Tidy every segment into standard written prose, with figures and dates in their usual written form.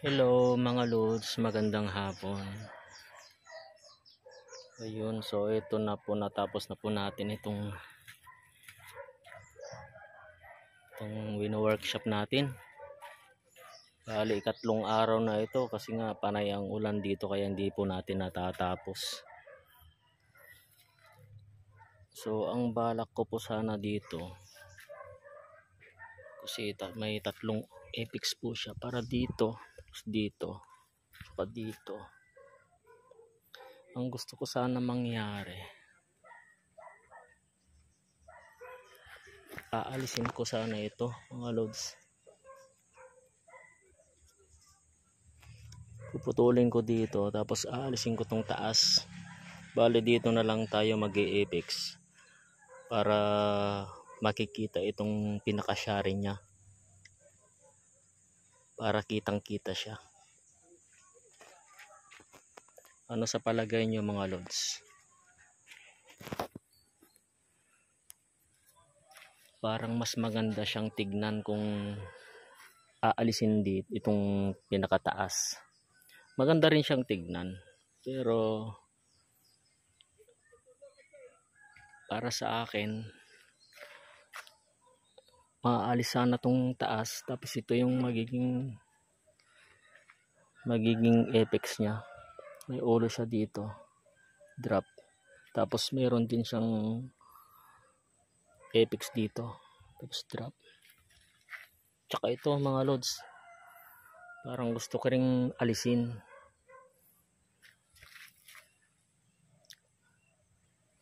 Hello mga lods, magandang hapon. Ayun, so ito na po, natapos na po natin itong wino-workshop natin. Bali, ikatlong araw na ito kasi nga panay ang ulan dito kaya hindi po natin natatapos. So ang balak ko po sana dito, kasi may tatlong apex po siya, para dito, dito, pa dito. Ang gusto ko sana mangyari, aalisin ko sana ito mga lods. Puputulin ko dito, tapos aalisin ko tong taas. Bale dito na lang tayo mag-i-apex para makikita itong pinaka-shari niya, para kitang kita siya. Ano sa palagay nyo mga lods? Parang mas maganda siyang tignan kung aalisin dito itong pinakataas. Maganda rin siyang tignan, pero para sa akin maaalis sana tong taas, tapos ito yung magiging apex niya. May ulo siya dito, drop, tapos meron din siyang apex dito, tapos drop. Tsaka ito mga lods, parang gusto ko ring alisin,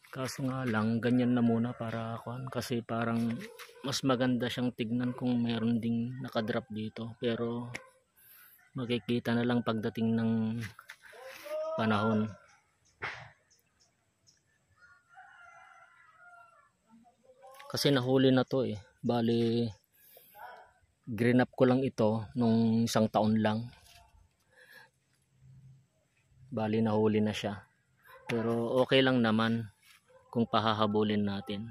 kaso nga lang ganyan na muna para kuan, kasi parang mas maganda siyang tignan kung meron ding nakadrop dito, pero makikita na lang pagdating ng panahon. Kasi nahuli na to eh. Bali green up ko lang ito nung isang taon lang. Bali nahuli na siya. Pero okay lang naman kung pahahabulin natin.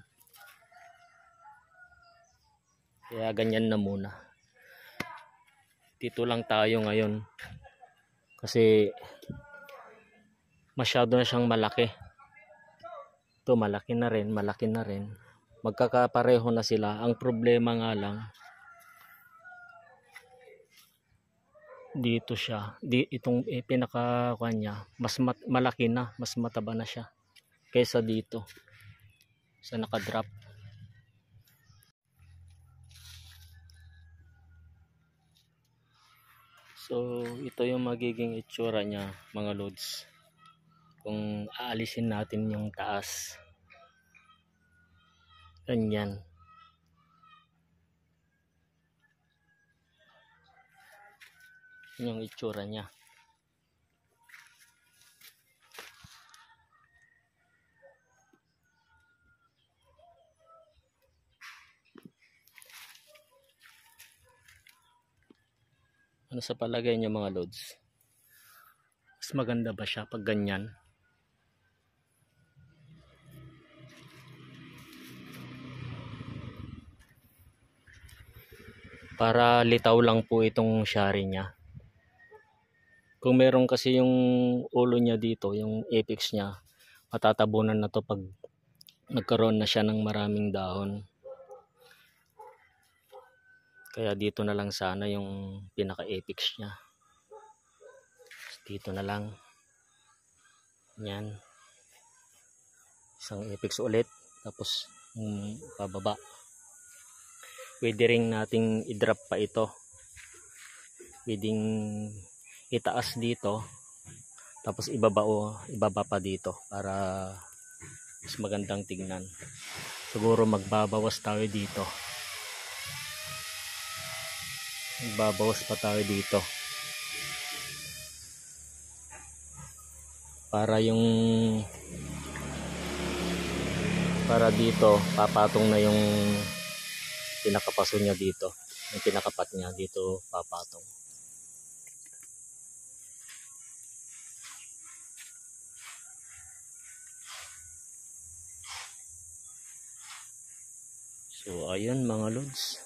Kaya ganyan na muna. Dito lang tayo ngayon. Kasi masyado na siyang malaki. Ito malaki na rin, malaki na rin. Magkakapareho na sila. Ang problema nga lang, dito siya, itong pinaka kanya, mas malaki na, mas mataba na siya kaysa dito sa nakadrop. So ito yung magiging itsura niya mga lods kung aalisin natin yung taas. Ganyan. Yung itsura niya. Ano sa palagay niyo mga lods? Mas maganda ba siya pag ganyan? Para litaw lang po itong shari niya. Kung meron kasi yung ulo niya dito, yung apex niya, matatabunan na to pag nagkaroon na siya ng maraming dahon. Kaya dito na lang sana yung pinaka apex niya. Dito na lang. Yan. Isang apex ulit, tapos pababa. Pwede ring nating i-drop pa ito. Pwedeng itaas dito, tapos ibaba pa dito para mas magandang tignan. Siguro magbabawas tayo dito. Magbabawas pa tayo dito. Para dito papatong na yung pinakapaso niya dito, yung pinakapat niya dito papatong. So ayun mga lods,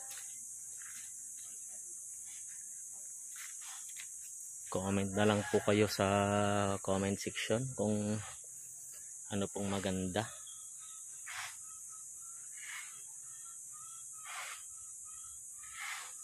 Comment na lang po kayo sa comment section kung ano pong maganda.